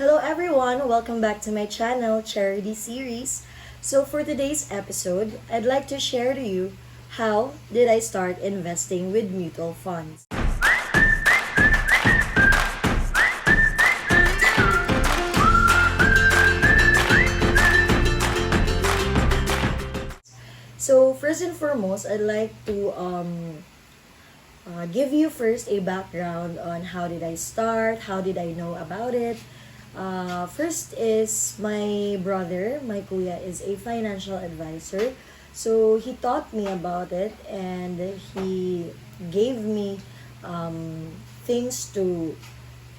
Hello everyone, welcome back to my channel, Cheradee series. So for today's episode, I'd like to share to you how did I start investing with mutual funds. So first and foremost, I'd like to give you first a background on how did I start, how did I know about it. First is my brother, my kuya, is a financial advisor. So he taught me about it and he gave me things to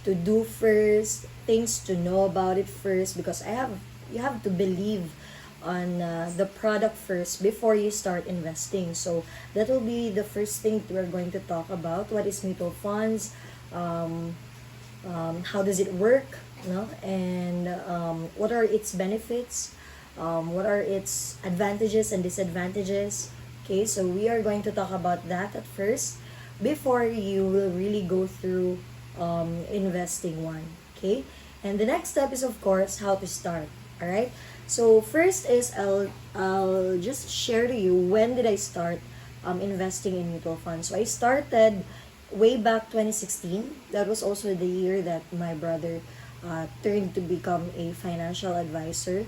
do first, things to know about it first because you have to believe on the product first before you start investing. So that will be the first thing we're going to talk about. What is mutual funds? How does it work? No? And what are its benefits? What are its advantages and disadvantages? Okay, so we are going to talk about that at first before you will really go through investing one. Okay, and the next step is of course how to start. All right. So first is I'll just share to you when did I start investing in mutual funds. So I started way back 2016. That was also the year that my brother turned to become a financial advisor.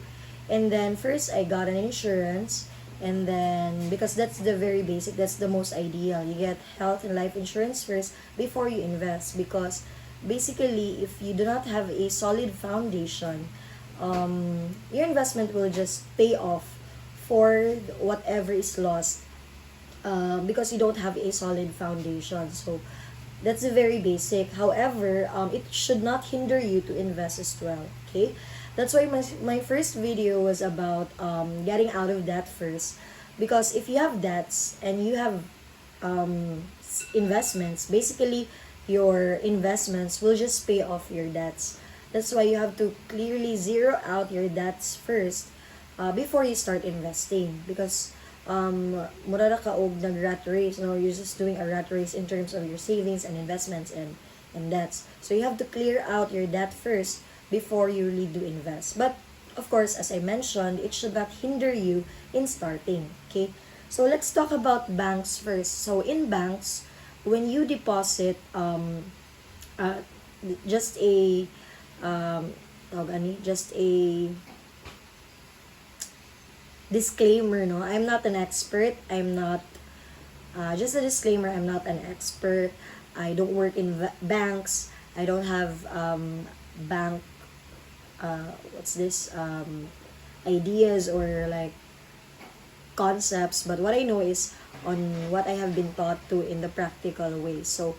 And then first I got an insurance, and then because that's the very basic, that's the most ideal. You get health and life insurance first before you invest, because basically if you do not have a solid foundation, your investment will just pay off for whatever is lost because you don't have a solid foundation. So that's the very basic. However, it should not hinder you to invest as well. Okay, that's why my first video was about getting out of debt first, because if you have debts and you have investments, basically your investments will just pay off your debts. That's why you have to clearly zero out your debts first before you start investing, because mura na kaog nag rat race, no? You're just doing a rat race in terms of your savings and investments and debts. So you have to clear out your debt first before you really do invest. But of course, as I mentioned, it should not hinder you in starting. Okay, so let's talk about banks first. So in banks, when you deposit uh, just a just a disclaimer, no? I'm not an expert. I'm not, just a disclaimer, I'm not an expert. I don't work in banks. I don't have bank, what's this, ideas or like concepts. But what I know is on what I have been taught to in the practical way. So,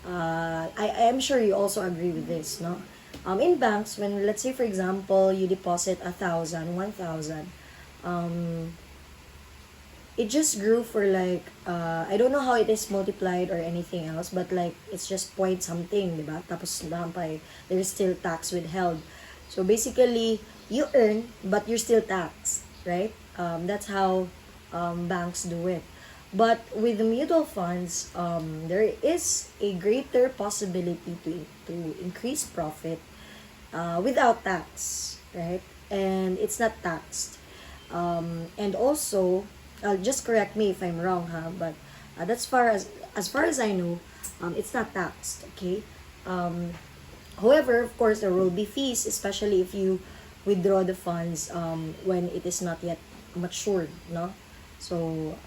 I am sure you also agree with this, no? In banks, when let's say for example you deposit 1,000, it just grew for like I don't know how it is multiplied or anything else, but like it's just point something, diba? Tapos dampay, there's still tax withheld. So basically, you earn but you're still taxed, right? That's how banks do it. But with the mutual funds, there is a greater possibility to increase profit without tax, right? And it's not taxed. And also, just correct me if I'm wrong, huh? But that's as far as I know, it's not taxed. Okay. However, of course, there will be fees, especially if you withdraw the funds when it is not yet matured, no? So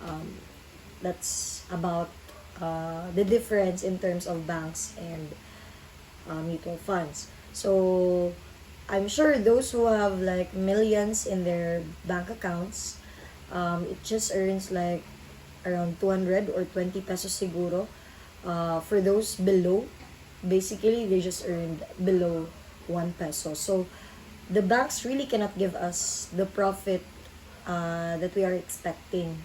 that's about the difference in terms of banks and mutual funds. So I'm sure those who have like millions in their bank accounts, it just earns like around 200 or 20 pesos siguro. For those below, basically they just earned below 1 peso. So the banks really cannot give us the profit that we are expecting.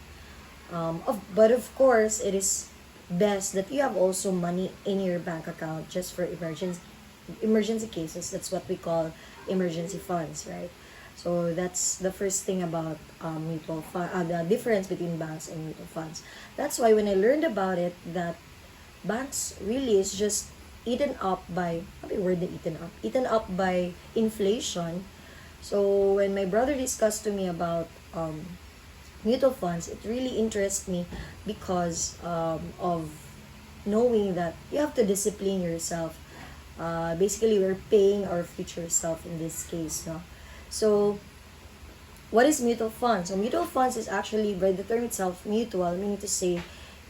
But of course, it is best that you have also money in your bank account just for emergency cases. That's what we call emergency funds, right? So that's the first thing about mutual fund, the difference between banks and mutual funds. That's why when I learned about it, that banks really is just eaten up by, what word na eaten up? Eaten up by inflation. So when my brother discussed to me about mutual funds, it really interests me because of knowing that you have to discipline yourself. Basically, we're paying our future self in this case, no? So, what is mutual funds? So, mutual funds is actually, by the term itself, mutual, meaning to say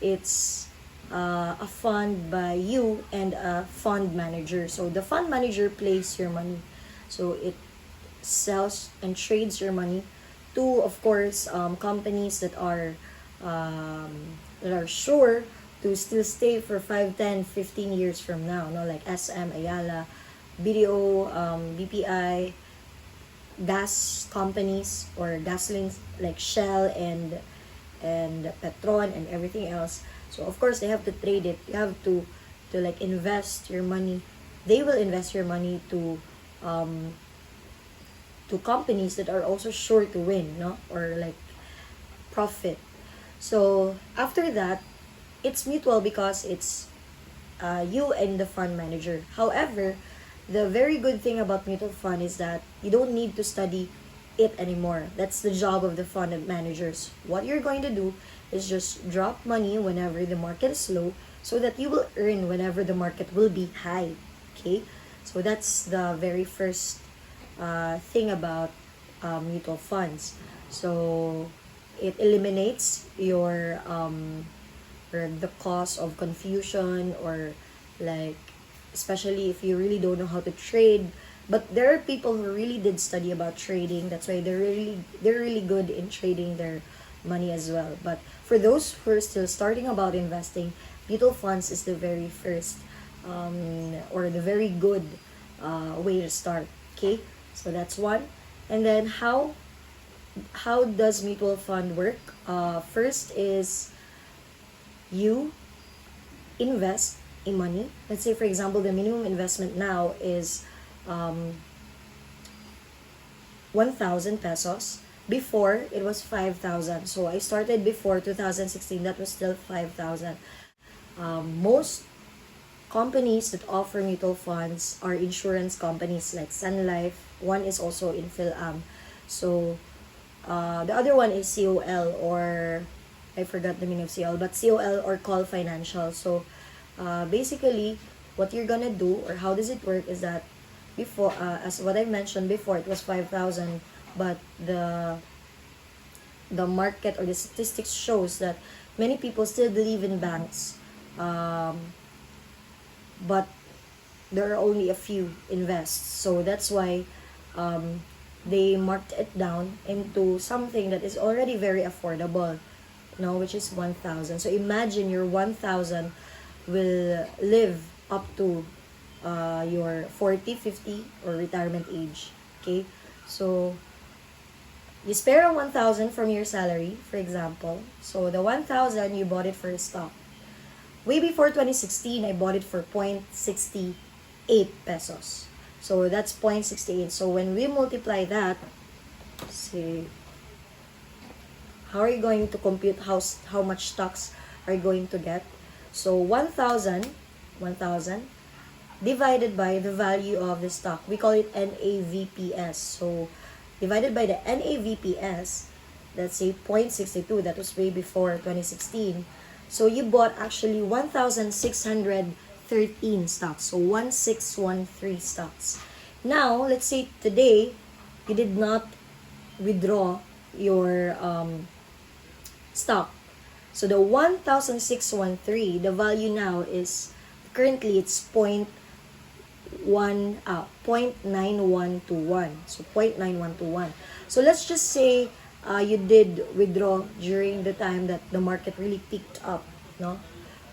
it's a fund by you and a fund manager. So, the fund manager plays your money. So, it sells and trades your money to, of course, companies that are sure to still stay for 5, 10, 15 years from now, no, like SM, Ayala, BDO, BPI, gas companies or gasoline like Shell and Petron and everything else. So of course they have to trade it. You have to like invest your money. They will invest your money to companies that are also sure to win, no, or like profit. So after that, it's mutual because it's you and the fund manager. However, the very good thing about mutual fund is that you don't need to study it anymore. That's the job of the fund managers. What you're going to do is just drop money whenever the market is low so that you will earn whenever the market will be high. Okay? So that's the very first thing about mutual funds. So it eliminates your or the cause of confusion, or like, especially if you really don't know how to trade. But there are people who really did study about trading. That's why they're really good in trading their money as well. But for those who are still starting about investing, mutual funds is the very first or the very good way to start. Okay, so that's one. And then how does mutual fund work? First is you invest in money. Let's say, for example, the minimum investment now is 1,000 pesos. Before, it was 5,000. So I started before 2016, that was still 5,000. Most companies that offer mutual funds are insurance companies like Sun Life. One is also in PhilAm. So the other one is COL, or I forgot the meaning of COL, but COL or Call Financial. So basically, what you're gonna do, or how does it work, is that before, as what I mentioned before, it was 5,000, but the market or the statistics shows that many people still believe in banks, but there are only a few invests. So that's why they marked it down into something that is already very affordable, which is 1,000. So imagine your 1,000 will live up to your 40, 50, or retirement age. Okay? So you spare 1,000 from your salary, for example. So the 1,000, you bought it for a stock. Way before 2016, I bought it for 0.68 pesos. So that's 0.68. So when we multiply that, see, how are you going to compute how much stocks are you going to get? So 1,000 divided by the value of the stock. We call it NAVPS. So divided by the NAVPS, let's say 0.62, that was way before 2016. So you bought actually 1,613 stocks. So 1,613 stocks. Now, let's say today, you did not withdraw your stock. So the 1,613, the value now is, currently it's 0.9121. So 0.9121. So let's just say you did withdraw during the time that the market really picked up, no?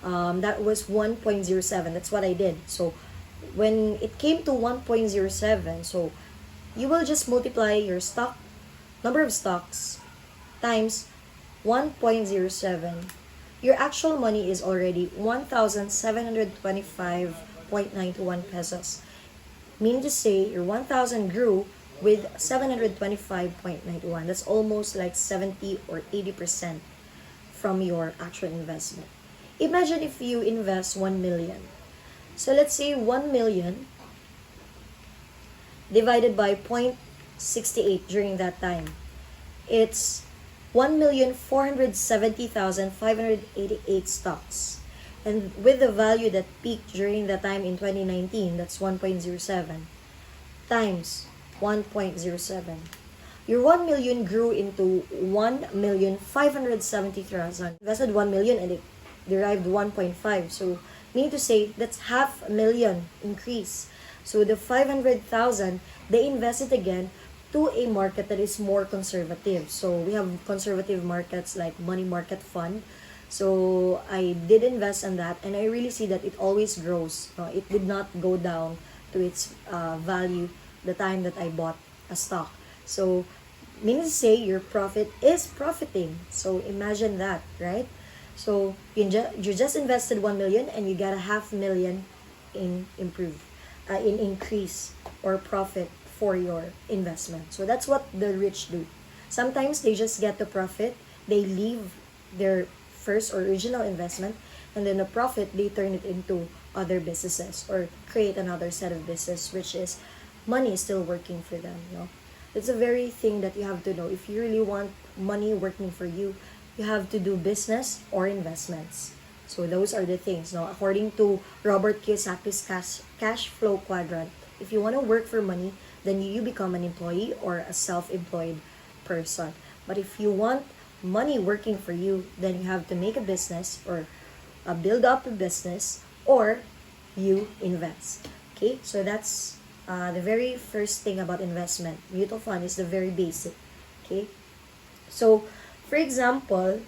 That was 1.07. That's what I did. So when it came to 1.07, so you will just multiply your number of stocks times 1.07. Your actual money is already 1,725.91 pesos. Meaning to say, your 1,000 grew with 725.91. That's almost like 70 or 80% from your actual investment. Imagine if you invest 1 million. So let's say 1 million divided by 0.68 during that time. It's 1,470,588 stocks. And with the value that peaked during that time in 2019, that's 1.07 times 1.07. Your 1 million grew into 1,570,000. Invested 1 million and it derived 1.5. So, meaning to say, that's half a million increase. So, the 500,000, they invested again to a market that is more conservative. So, we have conservative markets like money market fund. So, I did invest in that and I really see that it always grows. It did not go down to its value the time that I bought a stock. So, meaning to say your profit is profiting. So, imagine that, right? So, you just invested 1 million and you got a half million in increase or profit for your investment. So, that's what the rich do. Sometimes they just get the profit, they leave their first or original investment, and then the profit, they turn it into other businesses or create another set of business, which is money is still working for them. It's a very thing that you have to know. If you really want money working for you, you have to do business or investments. So those are the things. According to Robert Kiyosaki's cash flow quadrant, if you want to work for money, then you become an employee or a self-employed person. But if you want money working for you, then you have to make a business or build up a business, or you invest. Okay, so that's the very first thing about investment. Mutual fund is the very basic. Okay, so for example,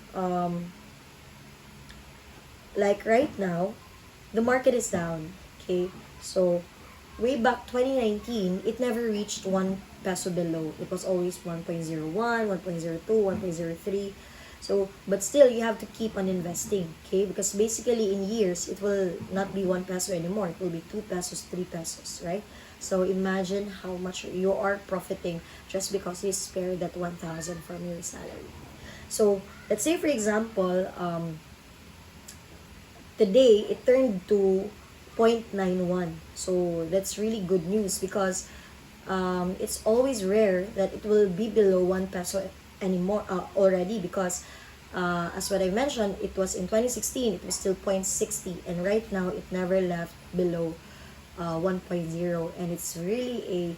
like right now, the market is down. Okay, so way back 2019, it never reached 1 peso below. It was always 1.01, 1.02, 1.03. So, but still, you have to keep on investing, okay? Because basically, in years, it will not be 1 peso anymore. It will be 2 pesos, 3 pesos, right? So, imagine how much you are profiting just because you spare that 1,000 from your salary. So, let's say, for example, today, it turned to 0.91. So, that's really good news because it's always rare that it will be below 1 peso anymore already, because as what I mentioned, it was in 2016, it was still 0.60, and right now it never left below 1.0, and it's really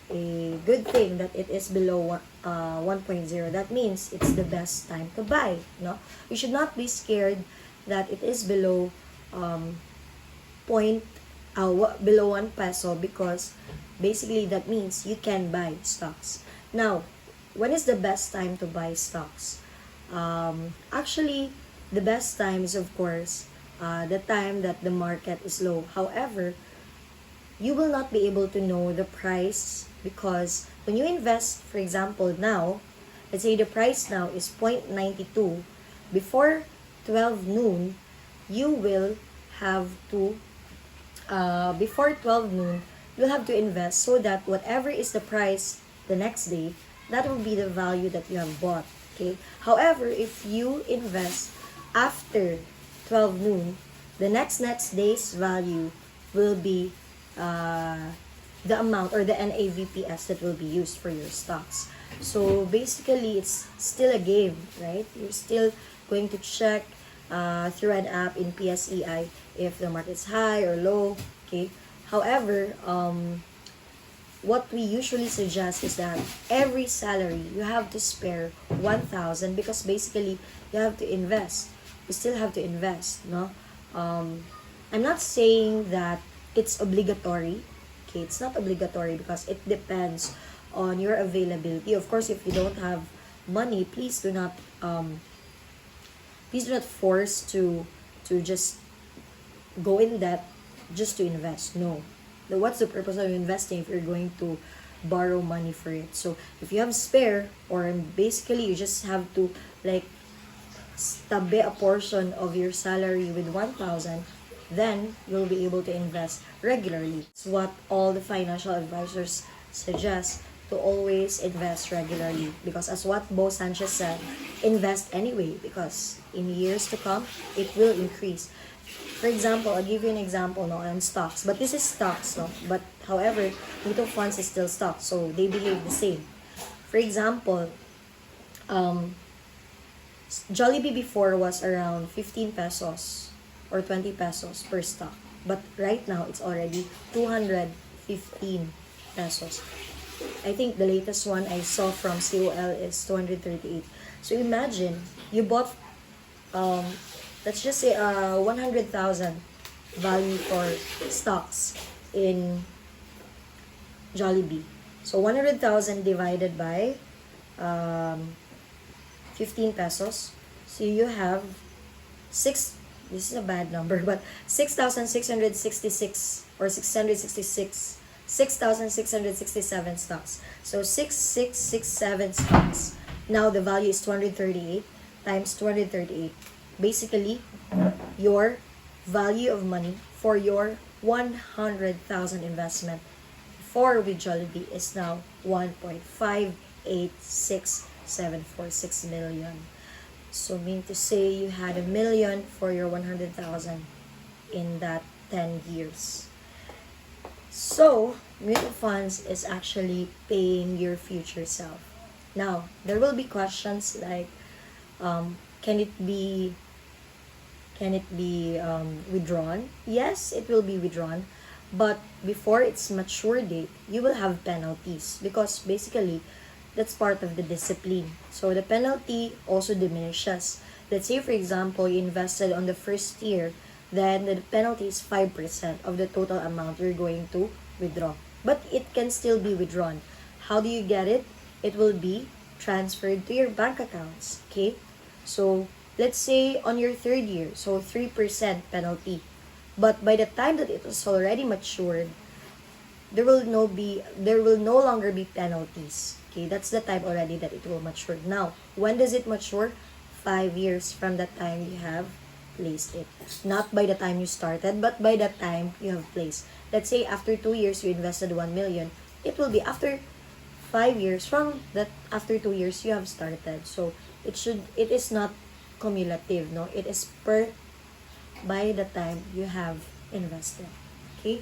a good thing that it is below 1.0. That means it's the best time to buy. You should not be scared that it is below below 1 peso, because basically that means you can buy stocks. Now, when is the best time to buy stocks? Actually, the best time is, of course, the time that the market is low. However, you will not be able to know the price, because when you invest, for example, now, let's say the price now is 0.92. Before 12 noon, you will have to, before 12 noon, you'll have to invest so that whatever is the price the next day, that will be the value that you have bought. Okay. However, if you invest after 12 noon, the next day's value will be the amount or the NAVPS that will be used for your stocks. So basically, it's still a game, right? You're still going to check through an app in PSEI if the market is high or low. Okay. However, what we usually suggest is that every salary, you have to spare 1,000, because basically, you have to invest. You still have to invest, no? I'm not saying that it's obligatory. Okay, it's not obligatory because it depends on your availability. Of course, if you don't have money, please do not force to just go in debt just to invest. No. What's the purpose of investing if you're going to borrow money for it? So if you have spare, or basically you just have to like tabi a portion of your salary with 1,000, then you'll be able to invest regularly. It's what all the financial advisors suggest, to always invest regularly, because as what Bo Sanchez said, invest anyway, because in years to come it will increase. For example, I'll give you an example no, on stocks. But this is stocks, no? But however, mutual funds is still stocks, so they behave the same. For example, um, Jollibee before was around 15 pesos or 20 pesos per stock. But right now, it's already 215 pesos. I think the latest one I saw from COL is 238. So imagine, you bought, um, let's just say, 100,000 value for stocks in Jollibee. So 100,000 divided by um, 15 pesos. So you have 6, this is a bad number, but 6,666 or 666, 6,667 stocks. So 6,667 stocks. Now the value is 238 times 238. Basically, your value of money for your 100,000 investment for with Jollibee is now 1.586746 million. So mean to say you had 1 million for your 100,000 in that 10 years. So, mutual funds is actually paying your future self. Now, there will be questions like, can it be withdrawn? Yes, it will be withdrawn, but before its mature date, you will have penalties because basically that's part of the discipline. So the penalty also diminishes. Let's say for example you invested on the first year, then the penalty is 5% of the total amount you're going to withdraw. But it can still be withdrawn. How do you get it? It will be transferred to your bank accounts. Okay? So let's say on your third year, so 3% penalty. But by the time that it was already matured, there will no longer be penalties. Okay, that's the time already that it will mature. Now, when does it mature? 5 years from the time you have placed it. Not by the time you started, but by the time you have placed. Let's say after 2 years you invested 1 million. It will be after 5 years from that, after 2 years you have started. So it is not cumulative, no? It is per by the time you have invested. Okay?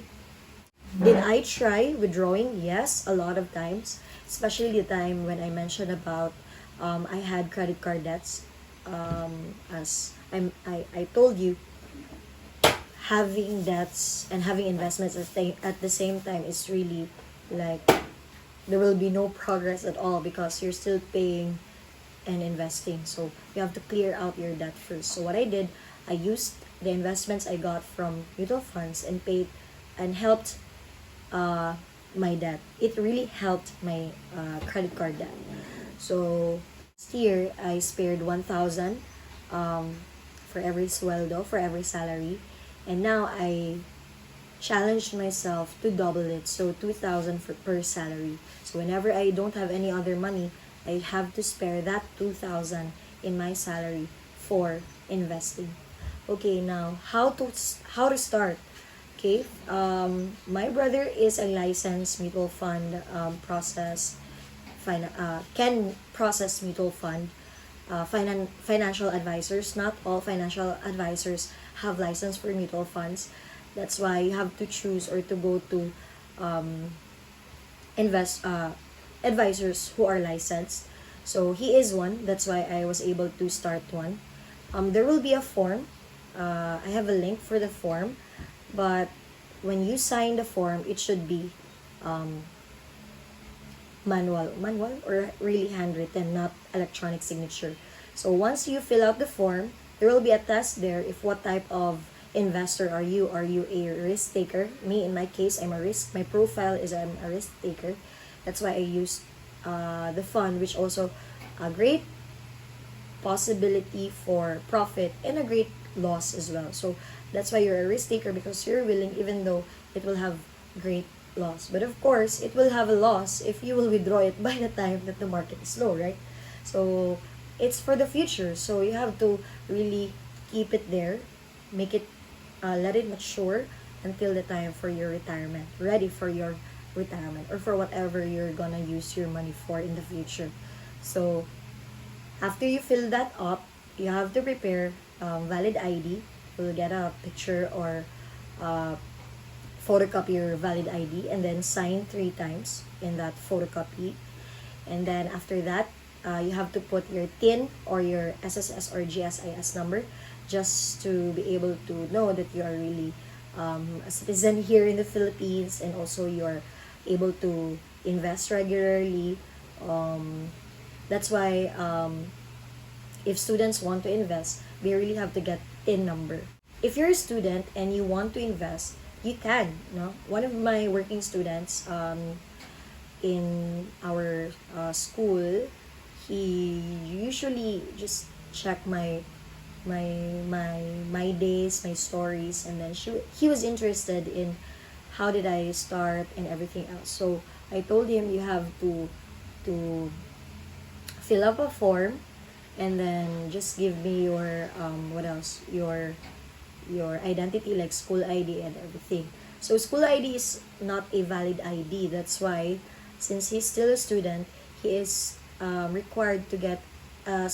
Did I try withdrawing? Yes, a lot of times. Especially the time when I mentioned about I had credit card debts. As I told you, having debts and having investments at the same time is really like there will be no progress at all because you're still paying and investing. So you have to clear out your debt first. So what I did, I used the investments I got from mutual funds and paid and helped my debt. It really helped my credit card debt. So last year I spared 1,000 for every sweldo, for every salary, and now I challenged myself to double it, so 2,000 for per salary. So whenever I don't have any other money, I have to spare that 2,000 in my salary for investing. Okay, now how to start? Okay, my brother is a licensed mutual fund can process mutual fund financial advisors. Not all financial advisors have license for mutual funds. That's why you have to choose or to go to invest advisors who are licensed. So he is one. That's why I was able to start one. There will be a form. I have a link for the form, but when you sign the form, it should be manual or really handwritten, not electronic signature. So once you fill out the form, there will be a test there if what type of investor are you. Are you a risk taker? Me, in my case, I'm a risk. My profile is I'm a risk taker. That's why I used the fund, which also a great possibility for profit and a great loss as well. So that's why you're a risk taker, because you're willing, even though it will have great loss. But of course, it will have a loss if you will withdraw it by the time that the market is low, right? So it's for the future. So you have to really keep it there, make it, let it mature until the time for your retirement, ready for your retirement or for whatever you're gonna use your money for in the future. So after you fill that up, you have to prepare valid ID you'll get a picture or photocopy your valid ID, and then sign 3 times in that photocopy. And then after that, you have to put your TIN or your SSS or GSIS number, just to be able to know that you are really a citizen here in the Philippines, and also you're able to invest regularly. That's why if students want to invest, they really have to get TIN number. If you're a student and you want to invest, you can. No, one of my working students in our school, he usually just check my days, my stories, and then he was interested in how did I start and everything else. So I told him you have to fill up a form, and then just give me your what else, your identity, like school ID and everything. So school ID is not a valid ID. That's why, since he's still a student, he is required to get a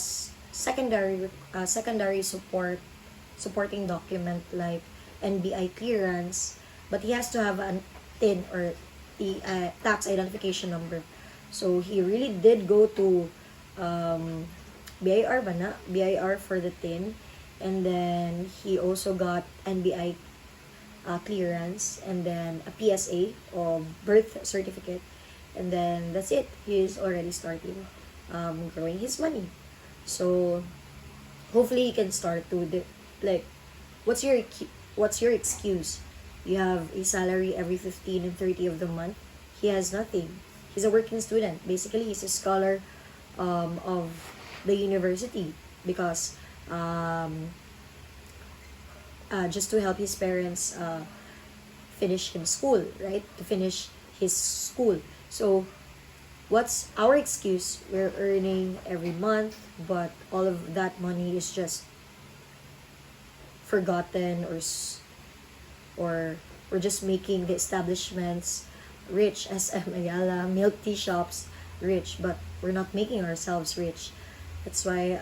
secondary supporting document like NBI clearance, but he has to have an TIN or the tax identification number. So he really did go to BIR ba na? BIR for the TIN, and then he also got NBI clearance, and then a PSA or birth certificate, and then that's it. He is already starting growing his money. So hopefully he can start to like, what's your excuse? You have a salary every 15 and 30 of the month. He has nothing. He's a working student. Basically, he's a scholar of the university, because just to help his parents finish his school, right? To finish his school. So what's our excuse? We're earning every month, but all of that money is just forgotten, or we're just making the establishments rich, SM Ayala, milk tea shops rich, but we're not making ourselves rich. That's why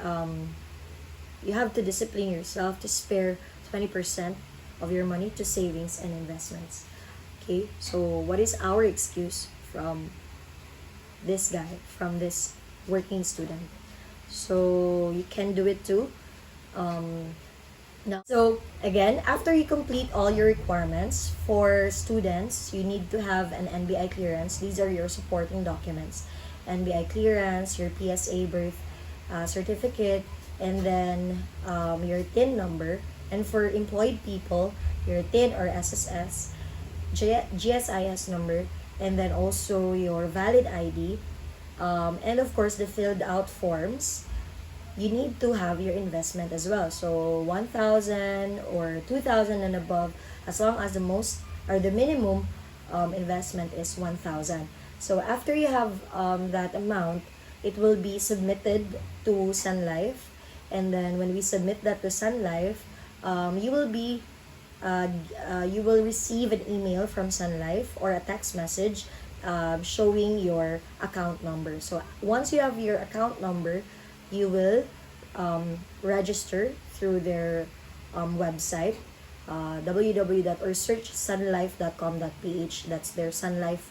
you have to discipline yourself to spare 20% of your money to savings and investments. Okay, so what is our excuse from this guy, from this working student? So you can do it too. Now, so again, after you complete all your requirements for students, you need to have an NBI clearance. These are your supporting documents: NBI clearance, your PSA birth certificate, and then your TIN number. And for employed people, your TIN or SSS, GSIS number, and then also your valid ID, and of course the filled out forms. You need to have your investment as well. So 1,000 or 2,000 and above, as long as the most or the minimum investment is 1,000. So after you have that amount, it will be submitted to Sun Life, and then when we submit that to Sun Life, you will receive an email from Sun Life or a text message showing your account number. So once you have your account number, you will register through their website, or search sunlife.com.ph. That's their Sun Life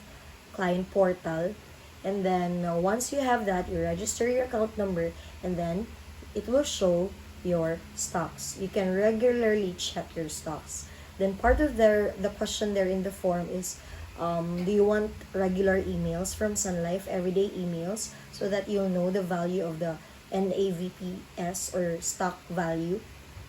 client portal. And then once you have that, you register your account number, and then it will show your stocks. You can regularly check your stocks. Then part of the question there in the form is, do you want regular emails from Sun Life, everyday emails, so that you'll know the value of the NAVPS or stock value,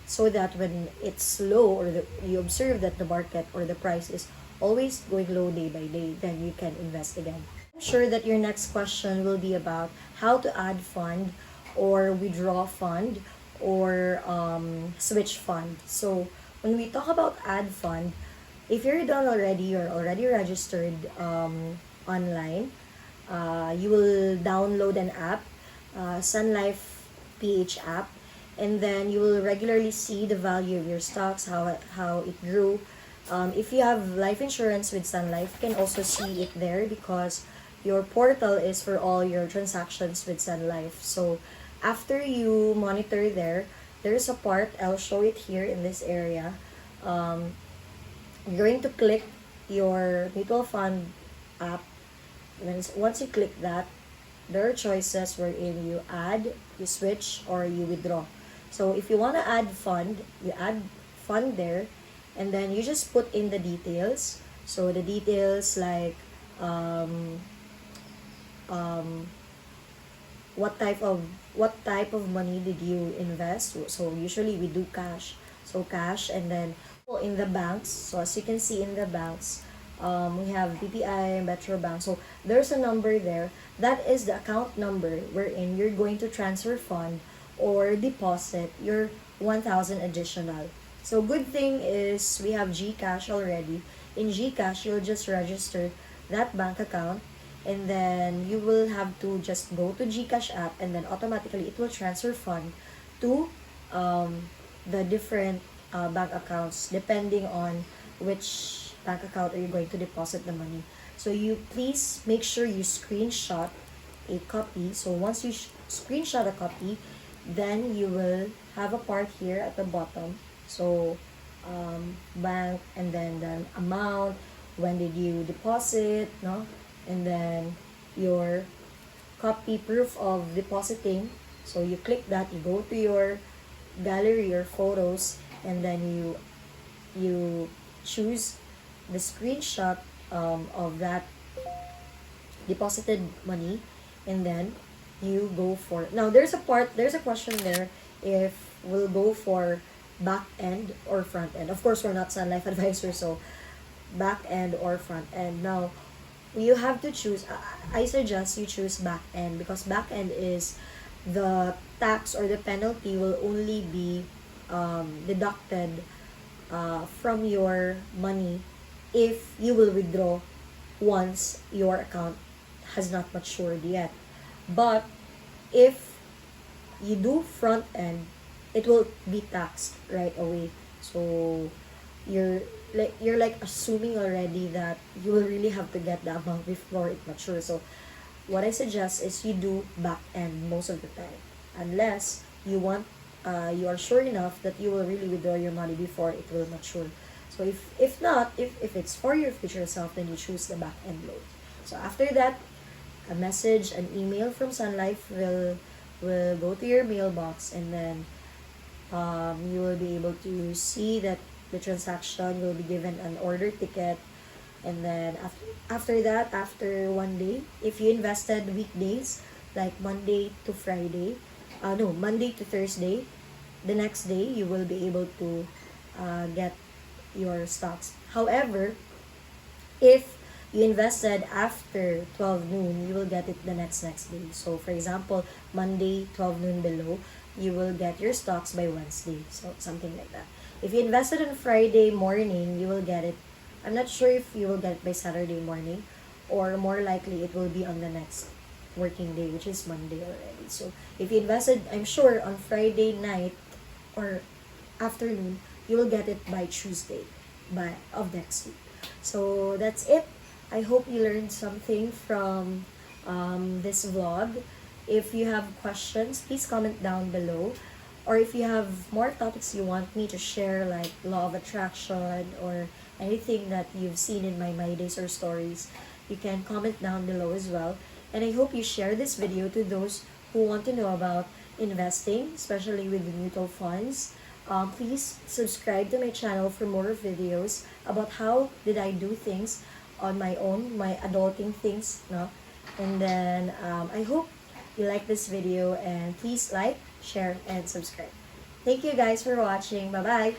so that when it's low, or you observe that the market or the price is always going low day by day, then you can invest again. I'm sure that your next question will be about how to add fund or withdraw fund or switch fund. So when we talk about add fund, if you're done already, you're already registered online, you will download an app, Sun Life PH app, and then you will regularly see the value of your stocks, how it grew. If you have life insurance with Sun Life, you can also see it there, because your portal is for all your transactions with Sun Life. So after you monitor there, there's a part, I'll show it here in this area. You're going to click your mutual fund app. Once you click that, there are choices wherein you add, you switch, or you withdraw. So if you want to add fund, you add fund there, and then you just put in the details. So the details like what type of money did you invest. So usually we do cash. So cash, and then in the banks. So as you can see in the banks, we have BPI, Metro Bank. So there's a number there. That is the account number wherein you're going to transfer fund or deposit your 1,000 additional. So good thing is we have GCash already. In GCash, you'll just register that bank account, and then you will have to just go to GCash app, and then automatically it will transfer fund to the different bank accounts depending on which bank account are you going to deposit the money. So you please make sure you screenshot a copy. So once you screenshot a copy, then you will have a part here at the bottom. So bank, and then the amount, when did you deposit, no? And then your copy proof of depositing. So you click that, you go to your gallery or photos, and then you choose the screenshot of that deposited money, and then you go for, now there's a question there if we'll go for back end or front end. Of course, we're not Sun Life advisor, so back end or front end. Now you have to choose. I suggest you choose back end, because back end is the tax or the penalty will only be deducted from your money if you will withdraw once your account has not matured yet. But if you do front end, it will be taxed right away. So you're like assuming already that you will really have to get the amount before it matures. So what I suggest is you do back end most of the time, unless you want you are sure enough that you will really withdraw your money before it will mature. So if not, if it's for your future self, then you choose the back end load. So after that, a message, an email from Sun Life will go to your mailbox, and then you will be able to see that the transaction will be given an order ticket. And then after that, after 1 day, if you invested weekdays like Monday to Friday, Monday to Thursday, the next day you will be able to get your stocks. However, if you invested after 12 noon, you will get it the next day. So for example, Monday 12 noon below, you will get your stocks by Wednesday. So something like that. If you invested on Friday morning, you will get it. I'm not sure if you will get it by Saturday morning, or more likely it will be on the next working day, which is Monday already. So if you invested, I'm sure, on Friday night or afternoon, you will get it by Tuesday of next week. So that's it. I hope you learned something from this vlog. If you have questions, please comment down below. Or if you have more topics you want me to share, like law of attraction or anything that you've seen in my days or stories, you can comment down below as well. And I hope you share this video to those who want to know about investing, especially with the mutual funds. Please subscribe to my channel for more videos about how did I do things on my own, my adulting things, no? And then I hope you like this video, and please like, share, and subscribe. Thank you guys for watching. Bye-bye!